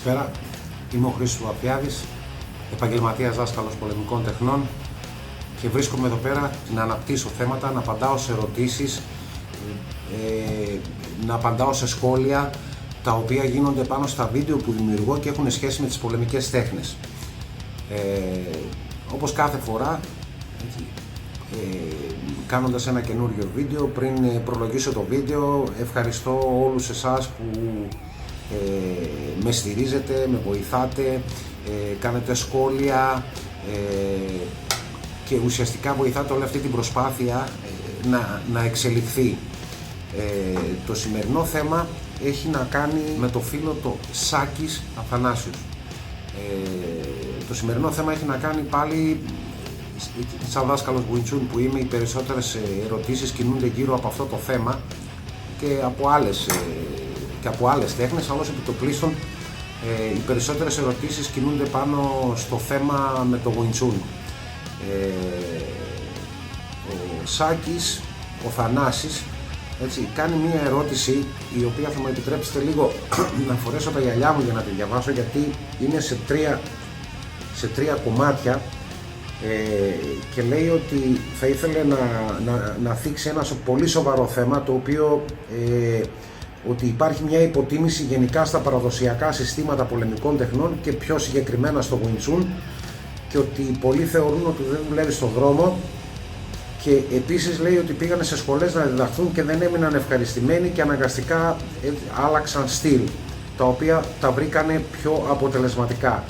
Καλησπέρα, είμαι ο Χρήστος Αφιάδης, επαγγελματίας δάσκαλος πολεμικών τεχνών και βρίσκομαι εδώ πέρα να αναπτύσσω θέματα, να απαντάω σε ερωτήσεις, να απαντάω σε σχόλια τα οποία γίνονται πάνω στα βίντεο που δημιουργώ και έχουν σχέση με τις πολεμικές τέχνες. Όπως κάθε φορά, κάνοντας ένα καινούριο βίντεο, πριν προλογίσω το βίντεο, ευχαριστώ όλους εσάς που με στηρίζετε, με βοηθάτε, κάνετε σχόλια και ουσιαστικά βοηθάτε όλη αυτή την προσπάθεια να εξελιχθεί. Το σημερινό θέμα έχει να κάνει με το φίλο το Σάκης Αθανάσιος. Το σημερινό θέμα έχει να κάνει πάλι, σαν δάσκαλος Wing Chun που είμαι, οι περισσότερες ερωτήσεις κινούνται γύρω από αυτό το θέμα και από άλλες τέχνες, αλλά επί το πλείστον οι περισσότερες ερωτήσεις κινούνται πάνω στο θέμα με το Wing Chun. Ο Σάκης, ο Θανάσης, κάνει μία ερώτηση η οποία θα μου επιτρέψετε λίγο να φορέσω τα γυαλιά μου για να τη διαβάσω, γιατί είναι σε τρία κομμάτια και λέει ότι θα ήθελε να θίξει ένα πολύ σοβαρό θέμα, το οποίο ότι υπάρχει μια υποτίμηση γενικά στα παραδοσιακά συστήματα πολεμικών τεχνών και πιο συγκεκριμένα στο Wing Chun, και ότι πολλοί θεωρούν ότι δεν δουλεύει στον δρόμο, και επίσης λέει ότι πήγανε σε σχολές να διδαχθούν και δεν έμειναν ευχαριστημένοι και αναγκαστικά άλλαξαν στυλ, τα οποία τα βρήκανε πιο αποτελεσματικά.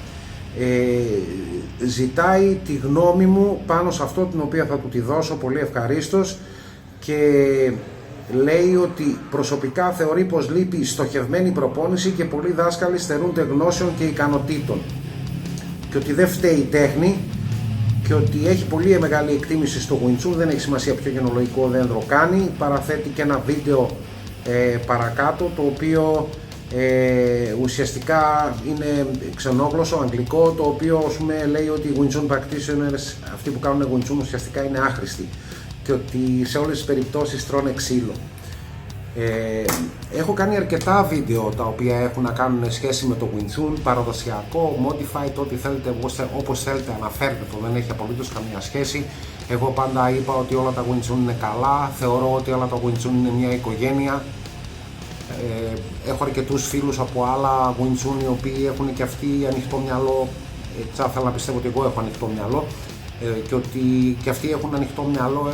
Ζητάει τη γνώμη μου πάνω σε αυτό, την οποία θα του τη δώσω πολύ ευχαρίστως, και λέει ότι προσωπικά θεωρεί πως λείπει στοχευμένη προπόνηση και πολλοί δάσκαλοι στερούνται γνώσεων και ικανοτήτων, και ότι δεν φταίει η τέχνη και ότι έχει πολύ μεγάλη εκτίμηση στο Wing Chun, δεν έχει σημασία ποιο γενολογικό δέντρο κάνει. Παραθέτει και ένα βίντεο παρακάτω, το οποίο ουσιαστικά είναι ξενόγλωσσο, αγγλικό, το οποίο λέει ότι οι Wing Chun practitioners, αυτοί που κάνουν Wing Chun, ουσιαστικά είναι άχρηστοι και ότι σε όλες τις περιπτώσεις τρώνε ξύλο. Έχω κάνει αρκετά βίντεο τα οποία έχουν να κάνουν σχέση με το Wing Chun, παραδοσιακό, modified, ό,τι θέλετε, όπως θέλετε αναφέρετε το, δεν έχει απολύτως καμία σχέση. Εγώ πάντα είπα ότι όλα τα Wing Chun είναι καλά, θεωρώ ότι όλα τα Wing Chun είναι μια οικογένεια. Έχω αρκετούς φίλους από άλλα Wing Chun οι οποίοι έχουν και αυτοί ανοιχτό μυαλό, θα ήθελα να πιστεύω ότι εγώ έχω ανοιχτό μυαλό, και ότι και αυτοί έχουν ανοιχτό μυαλό,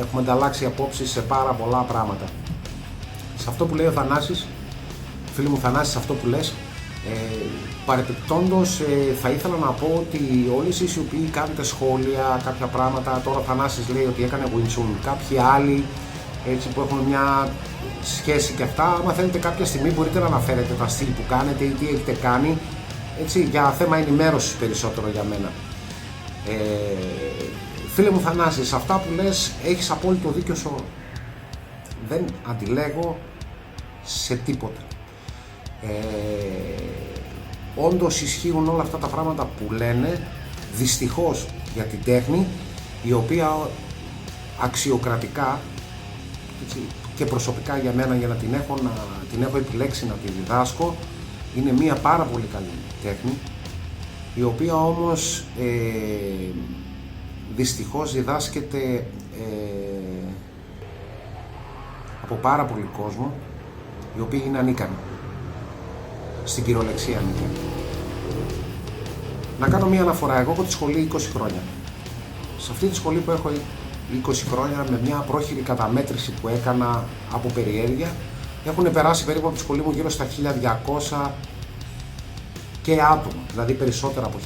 έχουμε ανταλλάξει απόψεις σε πάρα πολλά πράγματα. Σε αυτό που λέει ο Θανάσης, φίλοι μου Θανάση, σε αυτό που λες, παρεπιπτόντως θα ήθελα να πω ότι όλοι εσείς οι οποίοι κάνετε σχόλια, κάποια πράγματα, τώρα ο Θανάσης λέει ότι έκανε Wing Chun, κάποιοι άλλοι που έχουν μια σχέση και αυτά, άμα θέλετε κάποια στιγμή μπορείτε να αναφέρετε τα στυλ που κάνετε ή τι έχετε κάνει, για θέμα ενημέρωσης περισσότερο για μένα. Φίλε μου Θανάση, σε αυτά που λες έχεις απόλυτο δίκιο σου. Δεν αντιλέγω σε τίποτα. Όντως ισχύουν όλα αυτά τα πράγματα που λένε, δυστυχώς για την τέχνη, η οποία αξιοκρατικά και προσωπικά για μένα, για να την έχω επιλέξει να τη διδάσκω, είναι μια πάρα πολύ καλή τέχνη, η οποία όμως δυστυχώς διδάσκεται από πάρα πολύ κόσμο, οι οποίοι είναι ανίκανοι, στην κυριολεξία ανίκανοι. Να κάνω μία αναφορά. Εγώ έχω τη σχολή 20 χρόνια. Σε αυτή τη σχολή που έχω 20 χρόνια, με μια πρόχειρη καταμέτρηση που έκανα από περιέργεια, έχουν περάσει περίπου από τη σχολή μου γύρω στα 1200 και άτομα, δηλαδή περισσότερα από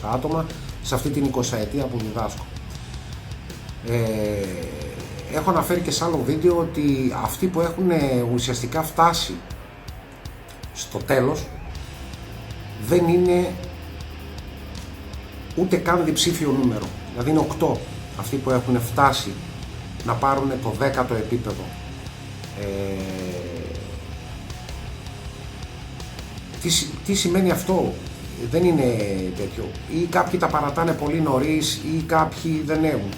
1200 άτομα σε αυτή την 20 ετία που διδάσκω. Έχω αναφέρει και σε άλλο βίντεο ότι αυτοί που έχουν ουσιαστικά φτάσει στο τέλος δεν είναι ούτε καν διψήφιο νούμερο, δηλαδή είναι 8 αυτοί που έχουν φτάσει να πάρουν το 10ο επίπεδο. Τι σημαίνει αυτό? Δεν είναι τέτοιο. Ή κάποιοι τα παρατάνε πολύ νωρίς ή κάποιοι δεν έχουν.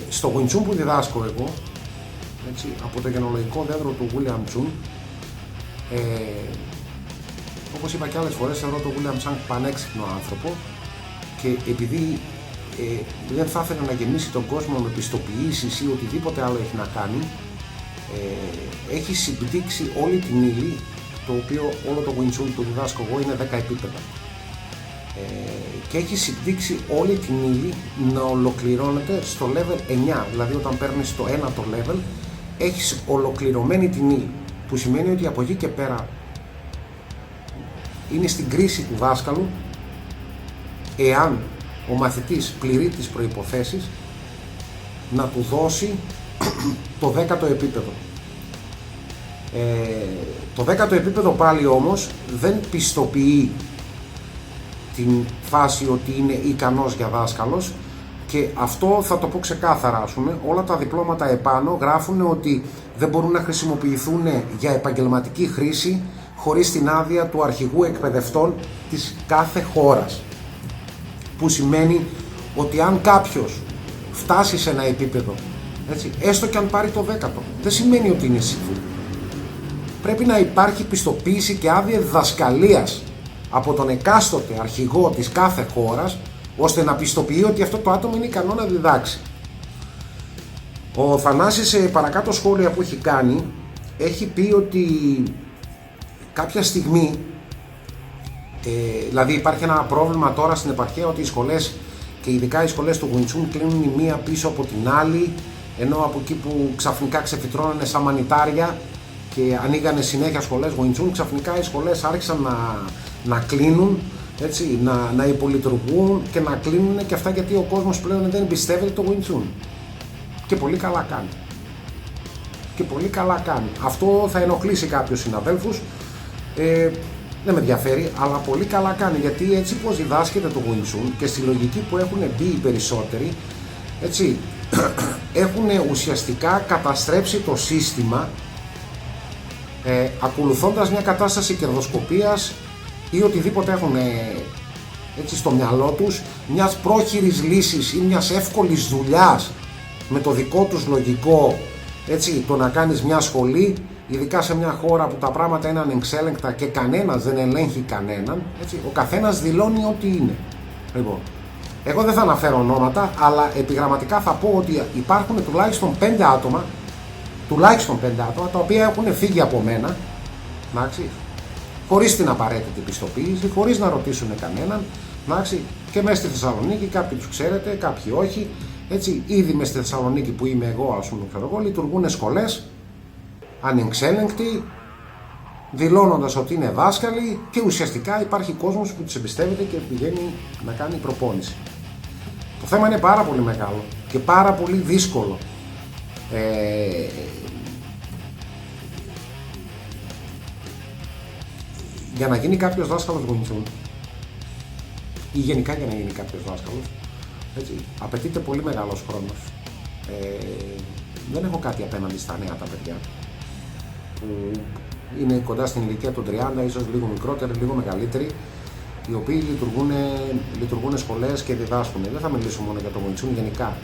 Στο Wing Chun που διδάσκω εγώ, από το γενολογικό δέντρο του William Chun, όπως είπα και άλλες φορές, θεωρώ τον William σαν πανέξυπνο άνθρωπο και επειδή δεν θα ήθελε να γεμίσει τον κόσμο με πιστοποιήσεις ή οτιδήποτε άλλο έχει να κάνει, έχει συμπτύξει όλη την ύλη, το οποίο όλο το Wing Chun που διδάσκω εγώ είναι 10 επίπεδα. Και έχει συμπτύξει όλη την ύλη να ολοκληρώνεται στο level 9, δηλαδή όταν παίρνεις το 1 το level έχεις ολοκληρωμένη την ύλη, που σημαίνει ότι από εκεί και πέρα είναι στην κρίση του δάσκαλου εάν ο μαθητής πληρεί τις προϋποθέσεις να του δώσει το 10ο επίπεδο. Το 10ο επίπεδο πάλι όμως δεν πιστοποιεί την φάση ότι είναι ικανός για δάσκαλος, και αυτό θα το πω ξεκάθαρα, ας πούμε, όλα τα διπλώματα επάνω γράφουν ότι δεν μπορούν να χρησιμοποιηθούν για επαγγελματική χρήση χωρίς την άδεια του αρχηγού εκπαιδευτών της κάθε χώρας, που σημαίνει ότι αν κάποιος φτάσει σε ένα επίπεδο, έτσι, έστω και αν πάρει το 10ο, δεν σημαίνει ότι είναι σίγουρο. Πρέπει να υπάρχει πιστοποίηση και άδεια διδασκαλίας από τον εκάστοτε αρχηγό της κάθε χώρας, ώστε να πιστοποιεί ότι αυτό το άτομο είναι ικανό να διδάξει. Ο Θανάσης σε παρακάτω σχόλια που έχει κάνει έχει πει ότι κάποια στιγμή, δηλαδή υπάρχει ένα πρόβλημα τώρα στην επαρχία ότι οι σχολές και ειδικά οι σχολές του Wing Chun κλείνουν η μία πίσω από την άλλη, ενώ από εκεί που ξαφνικά ξεφυτρώνανε σαν μανιτάρια και ανοίγανε συνέχεια σχολές Wing Chun, ξαφνικά οι σχολές άρχισαν να κλείνουν, έτσι, να υπολειτουργούν και να κλείνουν και αυτά, γιατί ο κόσμος πλέον δεν πιστεύει το Wing Chun. Και πολύ καλά κάνει. Και πολύ καλά κάνει. Αυτό θα ενοχλήσει κάποιους συναδέλφους, δεν με ενδιαφέρει, αλλά πολύ καλά κάνει, γιατί έτσι πως διδάσκεται το Wing Chun και στη λογική που έχουν μπει οι περισσότεροι, έτσι, έχουν ουσιαστικά καταστρέψει το σύστημα, ακολουθώντας μια κατάσταση κερδοσκοπίας ή οτιδήποτε έχουν έτσι στο μυαλό τους, μιας πρόχειρης λύσης ή μιας εύκολης δουλειάς με το δικό τους λογικό, έτσι, το να κάνεις μια σχολή, ειδικά σε μια χώρα που τα πράγματα είναι ανεξέλεγκτα και κανένας δεν ελέγχει κανέναν, έτσι, ο καθένας δηλώνει ό,τι είναι. Λοιπόν, εγώ δεν θα αναφέρω ονόματα, αλλά επιγραμματικά θα πω ότι υπάρχουν τουλάχιστον 5 άτομα, τα οποία έχουν φύγει από μένα, εντάξει, χωρίς την απαραίτητη πιστοποίηση, χωρίς να ρωτήσουν κανέναν, εντάξει, και μέσα στη Θεσσαλονίκη, κάποιοι τους ξέρετε, κάποιοι όχι, έτσι, ήδη μέσα στη Θεσσαλονίκη που είμαι εγώ, ας πούμε, λειτουργούν σχολές ανεξέλεγκτοι, δηλώνοντας ότι είναι δάσκαλοι, και ουσιαστικά υπάρχει κόσμος που τους εμπιστεύεται και πηγαίνει να κάνει προπόνηση. Το θέμα είναι πάρα πολύ μεγάλο και πάρα πολύ δύσκολο. Για να γίνει κάποιος δάσκαλος Wing Chun ή γενικά για να γίνει κάποιος δάσκαλος, έτσι, απαιτείται πολύ μεγάλος χρόνος. Δεν έχω κάτι απέναντι στα νέα τα παιδιά που είναι κοντά στην ηλικία των 30, ίσως λίγο μικρότεροι, λίγο μεγαλύτεροι, οι οποίοι λειτουργούν σχολές και διδάσκουν. Δεν θα μιλήσω μόνο για το Wing Chun, γενικά.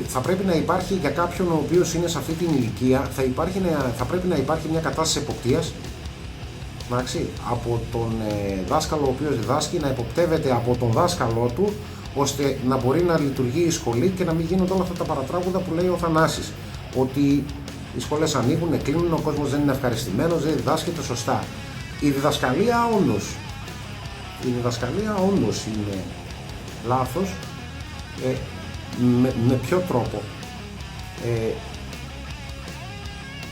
Θα πρέπει να υπάρχει για κάποιον ο οποίος είναι σε αυτή την ηλικία, θα πρέπει να υπάρχει μια κατάσταση εποπτείας, από τον δάσκαλο ο οποίος διδάσκει, να εποπτεύεται από τον δάσκαλό του, ώστε να μπορεί να λειτουργεί η σχολή και να μην γίνονται όλα αυτά τα παρατράγουδα που λέει ο Θανάσης, ότι οι σχολές ανοίγουν, κλείνουν, ο κόσμος δεν είναι ευχαριστημένος, δεν διδάσκεται σωστά. Η διδασκαλία όντως είναι λάθος. Με ποιο τρόπο?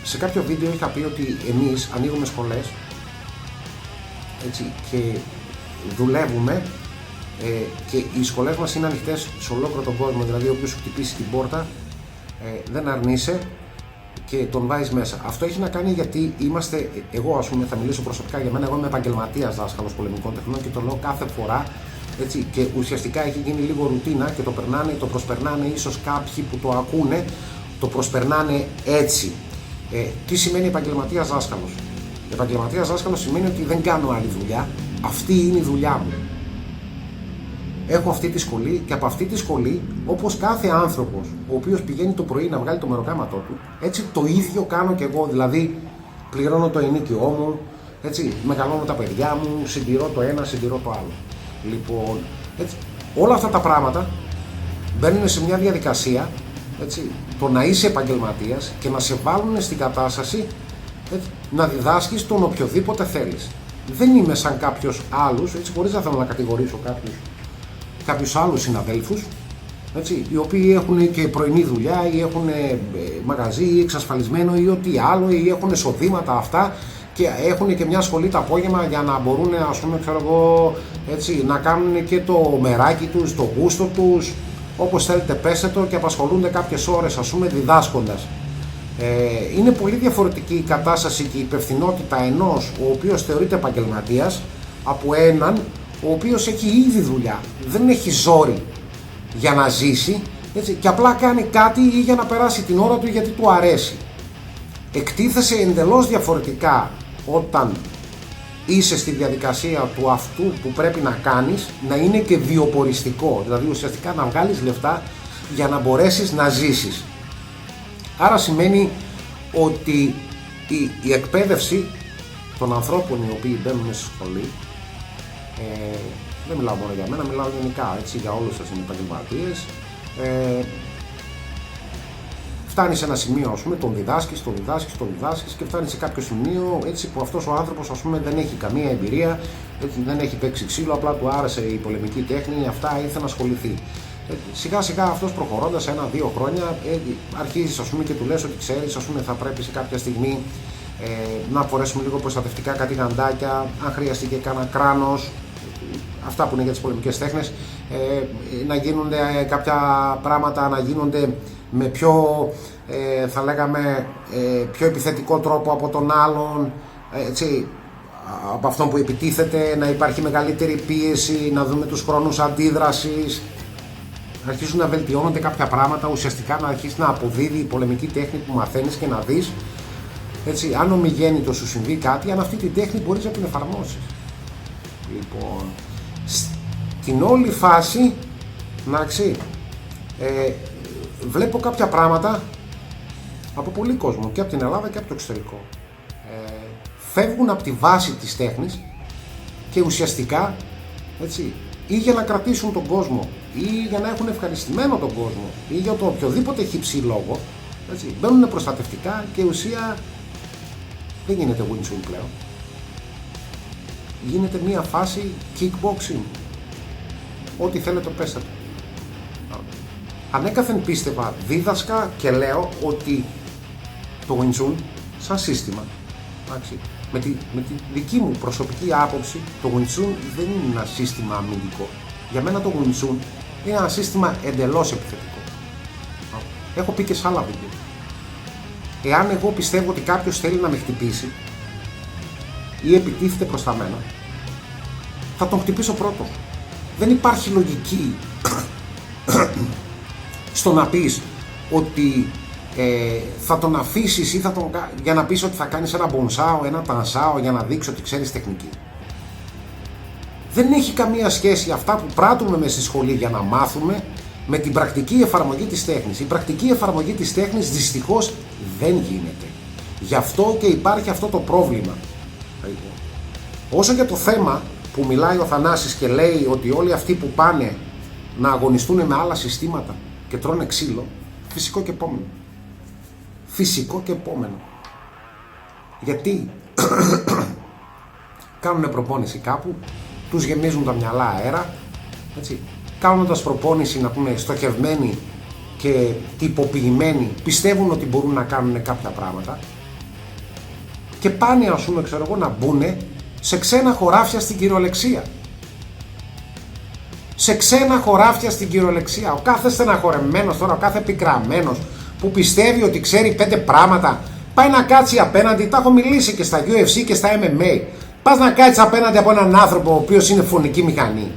Σε κάποιο βίντεο είχα πει ότι εμείς ανοίγουμε σχολές, έτσι, και δουλεύουμε, και οι σχολές μας είναι ανοιχτές σε ολόκληρο τον κόσμο, δηλαδή όποιος σου χτυπήσει την πόρτα δεν αρνείσαι και τον βάζεις μέσα. Αυτό έχει να κάνει γιατί εγώ, ας πούμε, θα μιλήσω προσωπικά για μένα, εγώ είμαι επαγγελματίας δάσκαλος πολεμικών τεχνών και το λέω κάθε φορά, έτσι, και ουσιαστικά έχει γίνει λίγο ρουτίνα και το προσπερνάνε ίσως κάποιοι που το ακούνε, το προσπερνάνε έτσι. Τι σημαίνει επαγγελματίας δάσκαλος? Επαγγελματίας δάσκαλος σημαίνει ότι δεν κάνω άλλη δουλειά, αυτή είναι η δουλειά μου. έχω αυτή τη σχολή και από αυτή τη σχολή, όπως κάθε άνθρωπος ο οποίος πηγαίνει το πρωί να βγάλει το μεροκάματό του, έτσι το ίδιο κάνω και εγώ. Δηλαδή, πληρώνω το ενοίκιό μου, έτσι, μεγαλώνω τα παιδιά μου, συντηρώ το ένα, συντηρώ το άλλο. Λοιπόν, έτσι, όλα αυτά τα πράγματα μπαίνουν σε μια διαδικασία, έτσι, το να είσαι επαγγελματίας και να σε βάλουν στην κατάσταση, έτσι, να διδάσκεις τον οποιοδήποτε θέλεις. Δεν είμαι σαν κάποιους άλλους, έτσι, χωρίς να θέλω να κατηγορήσω κάποιους άλλους συναδέλφους, έτσι, οι οποίοι έχουν και πρωινή δουλειά ή έχουν μαγαζί ή εξασφαλισμένο ή ό,τι άλλο, ή έχουν εισοδήματα αυτά και έχουν και μια σχολή το απόγευμα για να μπορούν, ας πούμε, ξέρω εγώ, έτσι, να κάνουν και το μεράκι τους, το γούστο τους, όπως θέλετε πέστε το, και απασχολούνται κάποιες ώρες, ας πούμε, διδάσκοντας. Είναι πολύ διαφορετική η κατάσταση και η υπευθυνότητα ενός ο οποίος θεωρείται επαγγελματίας από έναν ο οποίος έχει ήδη δουλειά, δεν έχει ζόρι για να ζήσει, έτσι, και απλά κάνει κάτι ή για να περάσει την ώρα του γιατί του αρέσει. Εκτίθεσαι εντελώς διαφορετικά όταν είσαι στη διαδικασία του αυτού που πρέπει να κάνεις να είναι και βιοποριστικό, δηλαδή ουσιαστικά να βγάλεις λεφτά για να μπορέσεις να ζήσεις. Άρα σημαίνει ότι η εκπαίδευση των ανθρώπων οι οποίοι μπαίνουν στη σχολή, δεν μιλάω μόνο για μένα, μιλάω γενικά, έτσι, για όλους τους επαγγελματίες, φτάνει σε ένα σημείο, ας πούμε, τον διδάσκεις και φτάνει σε κάποιο σημείο, έτσι, που αυτός ο άνθρωπος, ας πούμε, δεν έχει καμία εμπειρία, έτσι, δεν έχει παίξει ξύλο, απλά του άρεσε η πολεμική τέχνη, αυτά, ήθελε να ασχοληθεί. Σιγά σιγά αυτός προχωρώντας 1-2 χρόνια, αρχίζεις, ας πούμε, και του λες ότι ξέρεις, ας πούμε, θα πρέπει σε κάποια στιγμή να φορέσουμε λίγο προστατευτικά, κάτι γαντάκια, αν χρειαστεί και κάνα κράνος, αυτά που είναι για τις πολεμικές τέχνες, να γίνονται κάποια πράγματα, να γίνονται με πιο, θα λέγαμε, πιο επιθετικό τρόπο από τον άλλον, έτσι, από αυτόν που επιτίθεται, να υπάρχει μεγαλύτερη πίεση, να δούμε τους χρόνους αντίδρασης, αρχίζουν να βελτιώνονται κάποια πράγματα, ουσιαστικά να αρχίσει να αποδίδει η πολεμική τέχνη που μαθαίνεις και να δεις, έτσι, αν ομιγέννητο σου συμβεί κάτι, αν αυτή τη τέχνη μπορείς να την εφαρμόσεις. Λοιπόν, στην όλη φάση, βλέπω κάποια πράγματα από πολύ κόσμο και από την Ελλάδα και από το εξωτερικό. Φεύγουν από τη βάση της τέχνης και ουσιαστικά, έτσι, ή για να κρατήσουν τον κόσμο ή για να έχουν ευχαριστημένο τον κόσμο ή για το οποιοδήποτε χυψή λόγο, έτσι, μπαίνουν προστατευτικά και η ουσία δεν γίνεται Wing Chun πλέον. Γίνεται μια φάση kickboxing. Ό,τι θέλετε πέστε το. Ανέκαθεν πίστευα, δίδασκα και λέω ότι το Wing Chun σαν σύστημα, με τη δική μου προσωπική άποψη, το Wing Chun δεν είναι ένα σύστημα αμυντικό. Για μένα το Wing Chun είναι ένα σύστημα εντελώς επιθετικό. Έχω πει και σε άλλα βίντεο. Εάν εγώ πιστεύω ότι κάποιος θέλει να με χτυπήσει ή επιτίθεται προς τα μένα, θα τον χτυπήσω πρώτος. Δεν υπάρχει λογική στο να πεις ότι θα τον αφήσεις ή για να πεις ότι θα κάνεις ένα μπονσάο, ένα τανσάο για να δείξεις ότι ξέρεις τεχνική. Δεν έχει καμία σχέση αυτά που πράττουμε μες στη σχολή για να μάθουμε με την πρακτική εφαρμογή της τέχνης. Η πρακτική εφαρμογή της τέχνης δυστυχώς δεν γίνεται. Γι' αυτό και υπάρχει αυτό το πρόβλημα. Όσο για το θέμα που μιλάει ο Θανάσης και λέει ότι όλοι αυτοί που πάνε να αγωνιστούν με άλλα συστήματα και τρώνε ξύλο, φυσικό και επόμενο. Φυσικό και επόμενο. Γιατί κάνουν προπόνηση κάπου, τους γεμίζουν τα μυαλά αέρα, έτσι, κάνοντας προπόνηση, να πούμε, στοχευμένη και τυποποιημένη, πιστεύουν ότι μπορούν να κάνουν κάποια πράγματα και πάνε, ας πούμε, ξέρω εγώ, να μπουνε σε ξένα χωράφια στην κυριολεξία. Σε ξένα χωράφια στην κυριολεξία. Ο κάθε στεναχωρεμένος τώρα, ο κάθε πικραμένος που πιστεύει ότι ξέρει 5 πράγματα, πάει να κάτσει απέναντι, τα έχω μιλήσει και στα UFC και στα MMA. Πας να κάτσεις απέναντι από έναν άνθρωπο ο οποίος είναι φωνική μηχανή.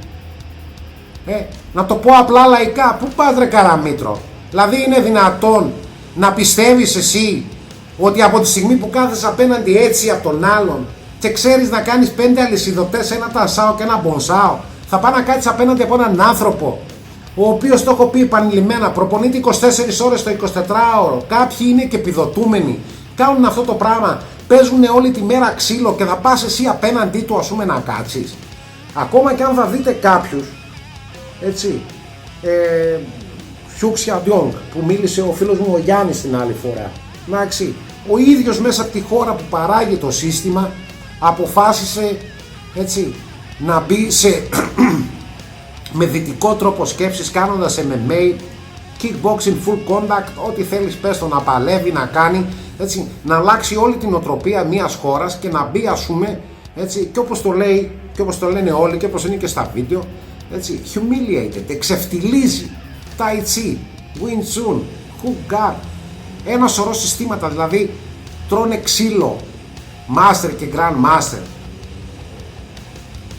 Να το πω απλά λαϊκά, πού πας ρε καραμήτρο? Δηλαδή είναι δυνατόν να πιστεύεις εσύ ότι από τη στιγμή που κάθεσαι απέναντι έτσι από τον άλλον και ξέρεις να κάνεις 5 αλυσιδωτές, ένα τασάο και ένα μπονσάο, Θα πάει να κάτσει απέναντι από έναν άνθρωπο ο οποίος, το έχω πει επανειλημμένα, προπονείται 24 ώρες το 24ωρο. Κάποιοι είναι και επιδοτούμενοι, κάνουν αυτό το πράγμα, παίζουν όλη τη μέρα ξύλο και θα πας εσύ απέναντί του, ας πούμε, να κάτσεις. Ακόμα και αν θα δείτε κάποιους, έτσι, Χιούξια Ντιόγκ που μίλησε ο φίλος μου ο Γιάννης την άλλη φορά, εντάξει, ο ίδιος μέσα από τη χώρα που παράγει το σύστημα αποφάσισε, έτσι, να μπει σε με δυτικό τρόπο σκέψης, κάνοντας MMA, kickboxing, full contact, ό,τι θέλεις πες το, να παλεύει, να κάνει, έτσι, να αλλάξει όλη την οτροπία μιας χώρας και να μπει, ας πούμε, έτσι, και όπως το λέει και όπως το λένε όλοι και όπως είναι και στα βίντεο, έτσι, humiliated, εξευτιλίζει Tai Chi, Wing Chun, Hook Guard, ένα σωρό συστήματα, δηλαδή τρώνε ξύλο Master και Grand Master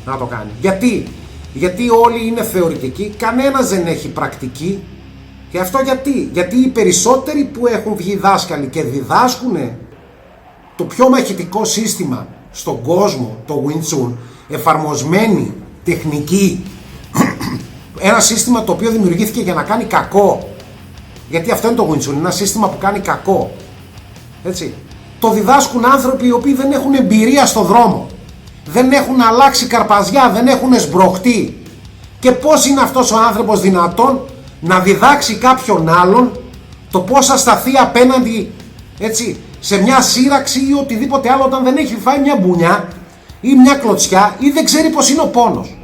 να το κάνει. Γιατί όλοι είναι θεωρητικοί, κανένας δεν έχει πρακτική. Και αυτό γιατί οι περισσότεροι που έχουν βγει δάσκαλοι και διδάσκουν το πιο μαχητικό σύστημα στον κόσμο, το Wing Chun, εφαρμοσμένη τεχνική, ένα σύστημα το οποίο δημιουργήθηκε για να κάνει κακό, γιατί αυτό είναι το Wing Chun, ένα σύστημα που κάνει κακό, έτσι, το διδάσκουν άνθρωποι οι οποίοι δεν έχουν εμπειρία στο δρόμο, δεν έχουν αλλάξει καρπαζιά, δεν έχουν σμπροχτεί. Και πώς είναι αυτός ο άνθρωπος δυνατόν να διδάξει κάποιον άλλον το πώς θα σταθεί απέναντι, έτσι, σε μια σύραξη ή οτιδήποτε άλλο, όταν δεν έχει φάει μια μπουνιά ή μια κλωτσιά ή δεν ξέρει πώς είναι ο πόνος.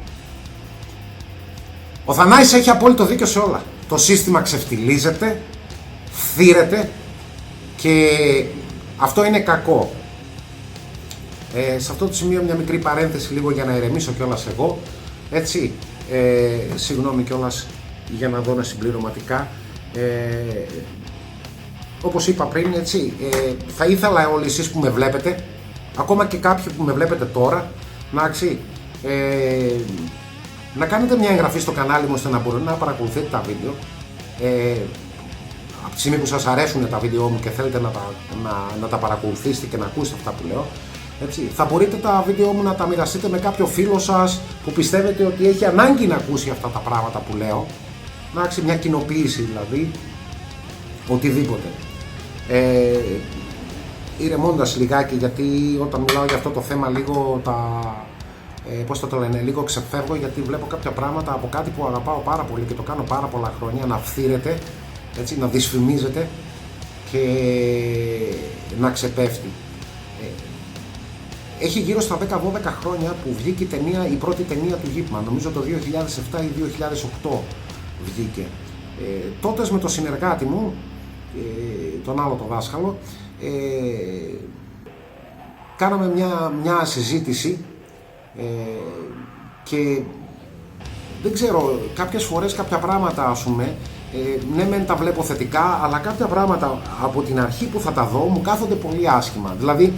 Ο Θανάσης έχει απόλυτο δίκιο σε όλα. Το σύστημα ξεφτιλίζεται, φθήρεται και αυτό είναι κακό. Σε αυτό το σημείο μια μικρή παρένθεση λίγο για να ηρεμήσω κιόλας εγώ, έτσι, συγγνώμη κιόλας για να δω συμπληρωματικά, όπως είπα πριν, έτσι, θα ήθελα όλοι εσείς που με βλέπετε, ακόμα και κάποιοι που με βλέπετε τώρα, να κάνετε μια εγγραφή στο κανάλι μου ώστε να μπορείτε να παρακολουθείτε τα βίντεο. Από τη στιγμή που σας αρέσουν τα βίντεο μου και θέλετε να τα παρακολουθήσετε και να ακούσετε αυτά που λέω, έτσι, θα μπορείτε τα βίντεο μου να τα μοιραστείτε με κάποιο φίλο σας που πιστεύετε ότι έχει ανάγκη να ακούσει αυτά τα πράγματα που λέω. Μια κοινοποίηση δηλαδή, οτιδήποτε. Ηρεμώντας λιγάκι, γιατί όταν μιλάω για αυτό το θέμα λίγο πώς θα το λένε, λίγο ξεφεύγω, γιατί βλέπω κάποια πράγματα από κάτι που αγαπάω πάρα πολύ και το κάνω πάρα πολλά χρόνια να φθήρεται, έτσι, να δυσφημίζεται και να ξεπέφτει. Έχει γύρω στα 10-12 χρόνια που βγήκε η πρώτη ταινία του Yip Man, νομίζω το 2007 ή 2008 βγήκε. Τότε με το συνεργάτη μου, τον άλλο το δάσκαλο, κάναμε μια συζήτηση και δεν ξέρω, κάποιες φορές κάποια πράγματα, ας πούμε, ναι μεν τα βλέπω θετικά, αλλά κάποια πράγματα από την αρχή που θα τα δω μου κάθονται πολύ άσχημα. Δηλαδή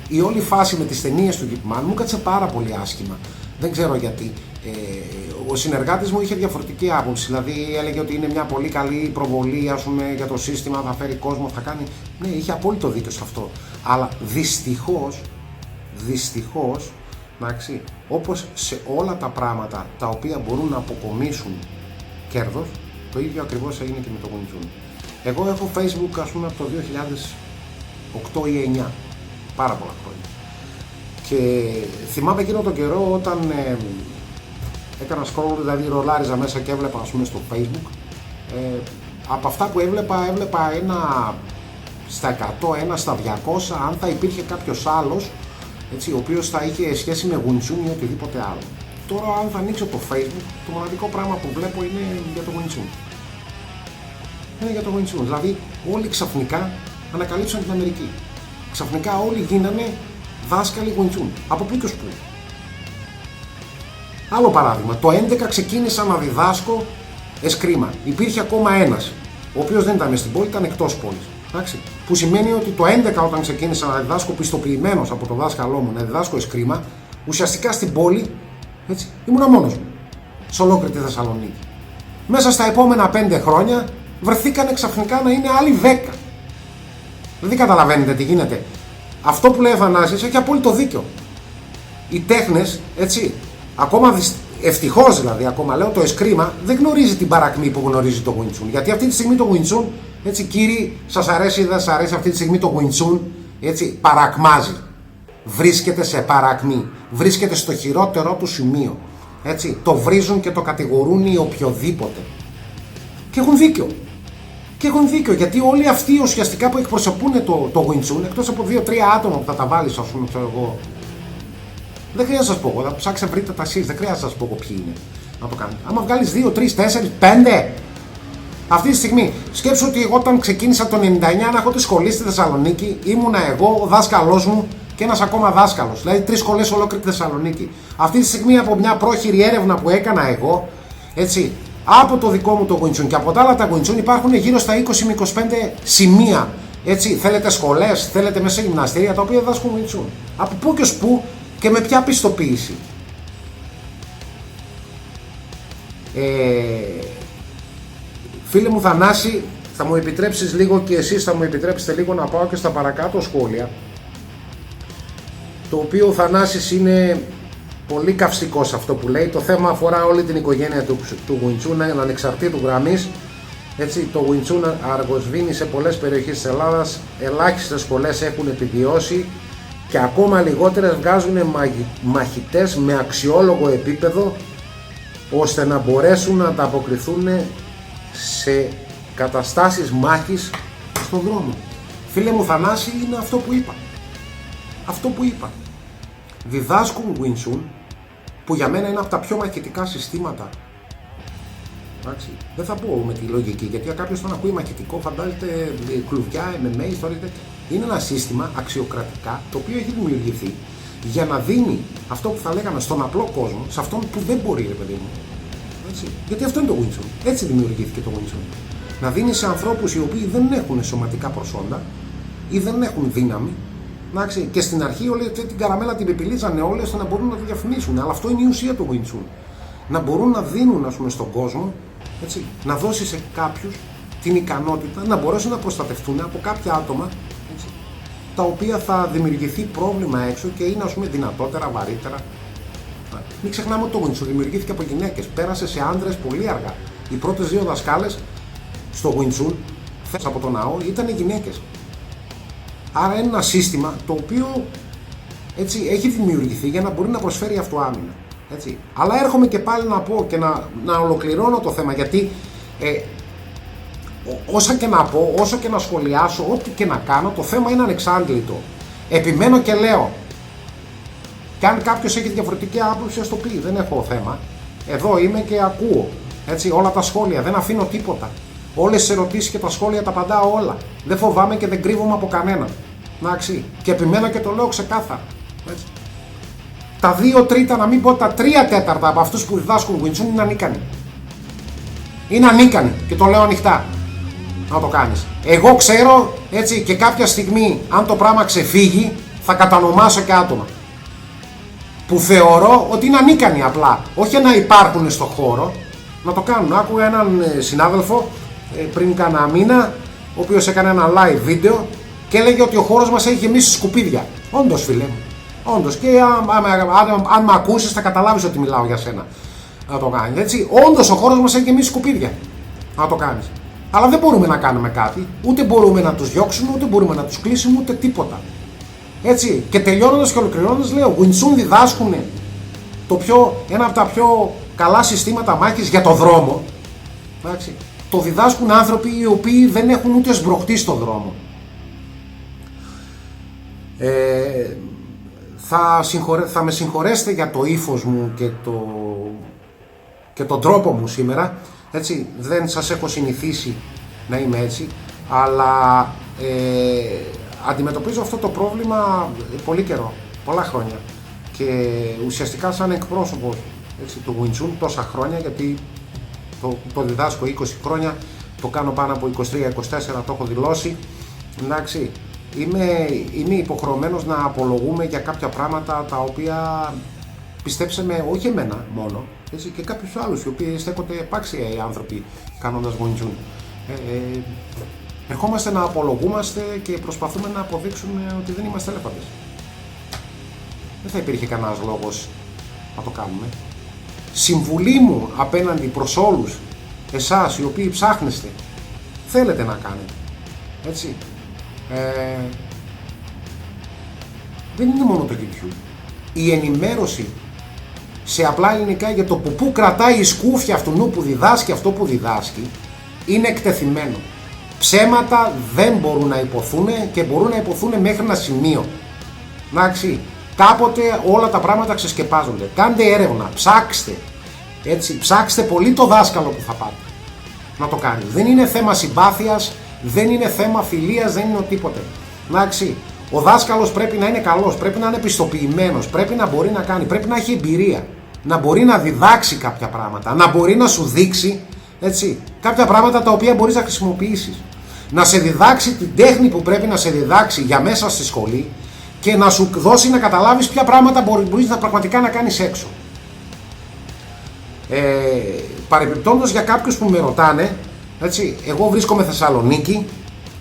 η όλη φάση με τις ταινίες του Yip Man μου κάτσε πάρα πολύ άσχημα. Δεν ξέρω γιατί. Ο συνεργάτης μου είχε διαφορετική άποψη, δηλαδή έλεγε ότι είναι μια πολύ καλή προβολή, ας πούμε, για το σύστημα, θα φέρει κόσμο, θα κάνει. Ναι, είχε απόλυτο δίκιο σε αυτό. Αλλά δυστυχώς, εντάξει, όπως σε όλα τα πράγματα τα οποία μπορούν να αποκομίσουν κέρδος, το ίδιο ακριβώς έγινε και με το Wing Chun. Εγώ έχω Facebook, ας πούμε, από το 2008 ή 2009, πάρα πολλά χρόνια. Και θυμάμαι εκείνο τον καιρό όταν έκανα scroll, δηλαδή ρολάριζα μέσα και έβλεπα, ας πούμε, στο Facebook, από αυτά που έβλεπα ένα στα 100, ένα στα 200, αν θα υπήρχε κάποιος άλλος, έτσι, ο οποίος θα είχε σχέση με Wing Chun ή οτιδήποτε άλλο. Τώρα αν θα ανοίξω το Facebook, το μοναδικό πράγμα που βλέπω είναι για το Wing Chun. Είναι για το Wing Chun, δηλαδή όλοι ξαφνικά ανακαλύψαν την Αμερική. Ξαφνικά όλοι γίνανε δάσκαλοι Wing Chun. Από πού και ως πού. Άλλο παράδειγμα, το 11 ξεκίνησα να διδάσκω εσκρίμα. Υπήρχε ακόμα ένας, ο οποίος δεν ήταν στην πόλη, ήταν εκτός πόλης. Εντάξει. Που σημαίνει ότι το 11 όταν ξεκίνησα να διδάσκω, πιστοποιημένος από τον δάσκαλό μου να διδάσκω εσκρίμα, ουσιαστικά στην πόλη, έτσι, ήμουνα μόνος μου. Σε ολόκληρη τη Θεσσαλονίκη. Μέσα στα επόμενα 5 χρόνια βρεθήκανε ξαφνικά να είναι άλλοι 10. Δηλαδή καταλαβαίνετε τι γίνεται. Αυτό που λέει ο Θανάσης έχει απόλυτο δίκιο. Οι τέχνες, έτσι, ακόμα ευτυχώς δηλαδή, ακόμα λέω, το εσκρίμα δεν γνωρίζει την παρακμή που γνωρίζει το Wing Chun. Γιατί αυτή τη στιγμή το Wing Chun, έτσι κύριοι, σας αρέσει ή δεν σας αρέσει, αυτή τη στιγμή το Wing Chun, έτσι, παρακμάζει. Βρίσκεται σε παρακμή. Βρίσκεται στο χειρότερο του σημείο. Έτσι, το βρίζουν και το κατηγορούν οι οποιοδήποτε. Και έχουν δίκιο. Και έχουν δίκιο, γιατί όλοι αυτοί ουσιαστικά που εκπροσωπούν το Wing Chun, εκτός από 2-3 άτομα που θα τα βάλεις, ας πούμε, ξέρω εγώ. Δεν χρειάζεται να σας πω, θα ψάξετε βρείτε τα εσείς, δεν χρειάζεται να σας πω ποιοι είναι να το κάνετε. Άμα βγάλεις 2, 3, 4, 5, αυτή τη στιγμή, σκέψου ότι εγώ όταν ξεκίνησα το 99 να έχω τη σχολή στη Θεσσαλονίκη, ήμουνα εγώ, ο δάσκαλός μου και ένας ακόμα δάσκαλος. Δηλαδή 3 σχολές ολόκληρη Θεσσαλονίκη. Αυτή τη στιγμή από μια πρόχειρη έρευνα που έκανα εγώ, έτσι, από το δικό μου το Wing Chun και από τα άλλα τα Wing Chun υπάρχουν γύρω στα 20 με 25 σημεία. Έτσι, θέλετε σχολές, θέλετε μέσα γυμναστήρια τα οποία διδάσκουν Wing Chun. Από πού και ως πού και με ποια πιστοποίηση. Φίλε μου Θανάση, θα μου επιτρέψεις λίγο και εσείς θα μου επιτρέψετε λίγο να πάω και στα παρακάτω σχόλια. Το οποίο ο Θανάσης είναι πολύ καυστικός αυτό που λέει. Το θέμα αφορά όλη την οικογένεια του Wing Chun, ανεξαρτήτου γραμμής. Έτσι, το Wing Chun αργοσβήνει σε πολλές περιοχές της Ελλάδας. Ελάχιστες σχολές έχουν επιβιώσει και ακόμα λιγότερες βγάζουν μαχητές με αξιόλογο επίπεδο ώστε να μπορέσουν να ανταποκριθούν σε καταστάσεις μάχης στον δρόμο. Φίλε μου Θανάση, είναι αυτό που είπα. Αυτό που είπα. Διδάσκουν Wing Chun, που για μένα είναι από τα πιο μαχητικά συστήματα. Εντάξει. Δεν θα πω με τη λογική, γιατί κάποιος όταν ακούει μαχητικό φαντάζεται κλουβιά, MMA, ιστορίες τέτοια. Είναι ένα σύστημα αξιοκρατικά το οποίο έχει δημιουργηθεί για να δίνει αυτό που θα λέγαμε στον απλό κόσμο, σε αυτόν που δεν μπορεί, ρε παιδί μου. Έτσι. Γιατί αυτό είναι το Wing Chun. Έτσι δημιουργήθηκε το Wing Chun. Να δίνει σε ανθρώπους οι οποίοι δεν έχουν σωματικά προσόντα ή δεν έχουν δύναμη. Εντάξει. Και στην αρχή όλη την καραμέλα την πεπιλίζανε όλοι ώστε να μπορούν να το διαφημίσουν. Αλλά αυτό είναι η ουσία του Wing Chun. Να μπορούν να δίνουν, ας πούμε, στον κόσμο, έτσι, να δώσει σε κάποιους την ικανότητα να μπορέσουν να προστατευτούν από κάποια άτομα, έτσι, τα οποία θα δημιουργηθεί πρόβλημα έξω και είναι, ας πούμε, δυνατότερα, βαρύτερα. Μην ξεχνάμε ότι το Wing Chun δημιουργήθηκε από γυναίκες, πέρασε σε άντρες πολύ αργά. Οι πρώτες 2 δασκάλες στο Wing Chun, από το ναό, ήταν γυναίκες. Άρα είναι ένα σύστημα το οποίο, έτσι, έχει δημιουργηθεί για να μπορεί να προσφέρει αυτοάμυνα. Έτσι. Αλλά έρχομαι και πάλι να πω και να ολοκληρώνω το θέμα, γιατί όσα και να πω, όσο και να σχολιάσω, ό,τι και να κάνω, το θέμα είναι ανεξάντλητο. Επιμένω και λέω, και αν κάποιος έχει διαφορετική άποψη, ας το πει, δεν έχω θέμα. Εδώ είμαι και ακούω, έτσι, όλα τα σχόλια, δεν αφήνω τίποτα. Όλες τις ερωτήσεις και τα σχόλια τα απαντάω όλα. Δεν φοβάμαι και δεν κρύβομαι από κανέναν. Εντάξει. Και επιμένω και το λέω ξεκάθαρα. Έτσι. Τα 2 τρίτα, να μην πω τα 3 τέταρτα από αυτούς που διδάσκουν Wing Chun είναι ανίκανοι. Είναι ανίκανοι και το λέω ανοιχτά να το κάνεις. Εγώ ξέρω, έτσι, και κάποια στιγμή αν το πράγμα ξεφύγει θα κατανομάσω και άτομα που θεωρώ ότι είναι ανίκανοι απλά. Όχι να υπάρχουν στο χώρο, να το κάνουν. Άκουγα έναν συνάδελφο πριν κάνα μήνα, ο οποίος έκανε ένα live βίντεο και έλεγε ότι ο χώρος μας έχει γεμίσει σκουπίδια. Όντως, φίλε μου. Όντως, και αν με ακούσεις θα καταλάβεις ότι μιλάω για σένα. Να το κάνεις, έτσι. Όντως ο χώρος μας έχει γεμίσει σκουπίδια. Να το κάνεις. Αλλά δεν μπορούμε να κάνουμε κάτι. Ούτε μπορούμε να τους διώξουμε, ούτε μπορούμε να τους κλείσουμε, ούτε τίποτα. Έτσι. Και τελειώνοντας και ολοκληρώνοντας, λέω, Wing Chun διδάσκουν ένα από τα πιο καλά συστήματα μάχης για το δρόμο. Εντάξει. Το διδάσκουν άνθρωποι οι οποίοι δεν έχουν ούτε σμπροχτεί στον δρόμο. Θα με συγχωρέσετε για το ύφος μου και τον τρόπο μου σήμερα, έτσι, δεν σας έχω συνηθίσει να είμαι έτσι, αλλά αντιμετωπίζω αυτό το πρόβλημα πολύ καιρό, πολλά χρόνια, και ουσιαστικά σαν εκπρόσωπος, έτσι, του Wing Chun τόσα χρόνια, γιατί το διδάσκω 20 χρόνια, το κάνω πάνω από 23-24, το έχω δηλώσει, εντάξει. Είμαι υποχρεωμένος να απολογούμε για κάποια πράγματα τα οποία, πιστέψτε με, όχι εμένα μόνο, έτσι, και κάποιους άλλους οι οποίοι στέκονται επάξια οι άνθρωποι κάνοντας Wing Chun. Ερχόμαστε να απολογούμαστε και προσπαθούμε να αποδείξουμε ότι δεν είμαστε έλεφαντες. Δεν θα υπήρχε κανένας λόγος να το κάνουμε. Συμβουλή μου απέναντι προς όλους εσάς οι οποίοι ψάχνεστε, θέλετε να κάνετε, έτσι, δεν είναι μόνο το YouTube. Η ενημέρωση σε απλά ελληνικά για το που κρατάει η σκούφια αυτού που διδάσκει αυτό που διδάσκει είναι εκτεθειμένο. Ψέματα δεν μπορούν να υποθούν και μπορούν να υποθούν μέχρι ένα σημείο. Εντάξει, κάποτε όλα τα πράγματα ξεσκεπάζονται. Κάντε έρευνα, ψάξτε. Έτσι, ψάξτε πολύ το δάσκαλο που θα πάτε να το κάνει. Δεν είναι θέμα συμπάθειας, δεν είναι θέμα φιλίας, δεν είναι οτιδήποτε. Εντάξει, ο δάσκαλος πρέπει να είναι καλός, πρέπει να είναι πιστοποιημένος, πρέπει να μπορεί να κάνει, πρέπει να έχει εμπειρία, να μπορεί να διδάξει κάποια πράγματα, να μπορεί να σου δείξει, έτσι, κάποια πράγματα τα οποία μπορείς να χρησιμοποιήσεις. Να σε διδάξει την τέχνη που πρέπει να σε διδάξει για μέσα στη σχολή και να σου δώσει να καταλάβεις ποια πράγματα μπορείς να πραγματικά να κάνεις έξω. Παρεμπιπτόντως, για κάποιους που με ρωτάνε, έτσι, εγώ βρίσκομαι Θεσσαλονίκη,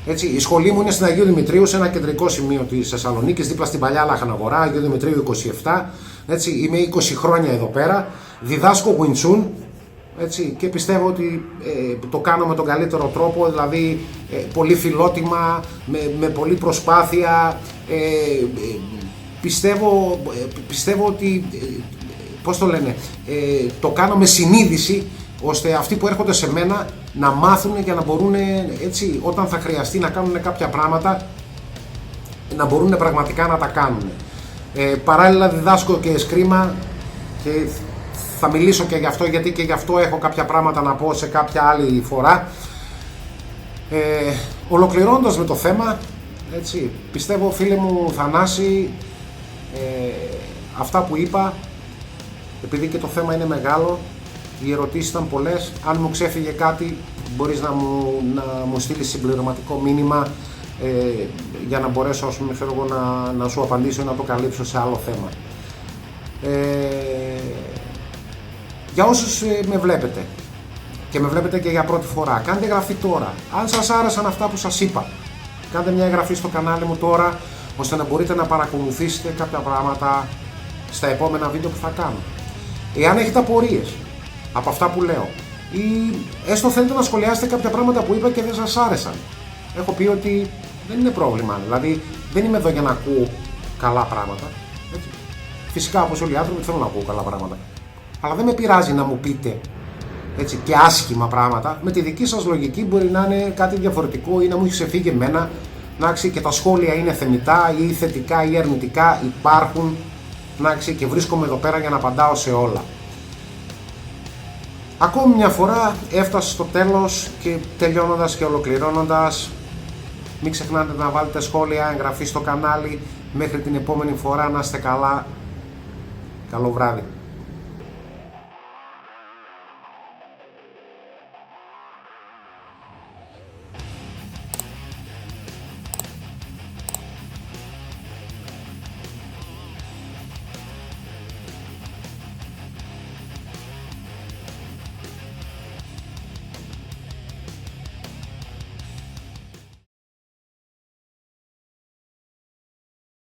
έτσι, η σχολή μου είναι στην Αγίου Δημητρίου, σε ένα κεντρικό σημείο της Θεσσαλονίκης, δίπλα στην παλιά Λαχαναγορά, Αγίου Δημητρίου 27, έτσι, είμαι 20 χρόνια εδώ πέρα, διδάσκω Wing Chun, έτσι, και πιστεύω ότι το κάνω με τον καλύτερο τρόπο, δηλαδή πολύ φιλότιμα, με πολλή προσπάθεια, πιστεύω ότι, πώς το λένε, το κάνω με συνείδηση, ώστε αυτοί που έρχονται σε μένα να μάθουν για να μπορούν, έτσι, όταν θα χρειαστεί να κάνουν κάποια πράγματα, να μπορούν πραγματικά να τα κάνουν. Παράλληλα διδάσκω και εσκρίμα και θα μιλήσω και γι' αυτό, γιατί και γι' αυτό έχω κάποια πράγματα να πω σε κάποια άλλη φορά. Ολοκληρώνοντας με το θέμα, έτσι, πιστεύω, φίλε μου Θανάση, αυτά που είπα, επειδή και το θέμα είναι μεγάλο, οι ερωτήσεις ήταν πολλές, αν μου ξέφυγε κάτι μπορείς να μου στείλεις συμπληρωματικό μήνυμα, για να μπορέσω, ας πούμε, ξέρω εγώ, να σου απαντήσω ή να το καλύψω σε άλλο θέμα. Για όσους με βλέπετε και με βλέπετε και για πρώτη φορά, κάντε εγγραφή τώρα. Αν σας άρεσαν αυτά που σας είπα, κάντε μια εγγραφή στο κανάλι μου τώρα, ώστε να μπορείτε να παρακολουθήσετε κάποια πράγματα στα επόμενα βίντεο που θα κάνω. Εάν έχετε απορίες από αυτά που λέω ή έστω θέλετε να σχολιάσετε κάποια πράγματα που είπα και δεν σας άρεσαν, έχω πει ότι δεν είναι πρόβλημα. Δηλαδή δεν είμαι εδώ για να ακούω καλά πράγματα, έτσι. Φυσικά, όπως όλοι οι άνθρωποι, θέλω να ακούω καλά πράγματα, αλλά δεν με πειράζει να μου πείτε, έτσι, και άσχημα πράγματα. Με τη δική σας λογική μπορεί να είναι κάτι διαφορετικό ή να μου έχει ξεφύγει εμένα, και τα σχόλια είναι θεμιτά ή θετικά ή αρνητικά, υπάρχουν, και βρίσκομαι εδώ πέρα για να απαντάω σε όλα. Ακόμη μια φορά έφτασε στο τέλος και τελειώνοντας και ολοκληρώνοντας, μην ξεχνάτε να βάλετε σχόλια, εγγραφή στο κανάλι. Μέχρι την επόμενη φορά, να είστε καλά. Καλό βράδυ.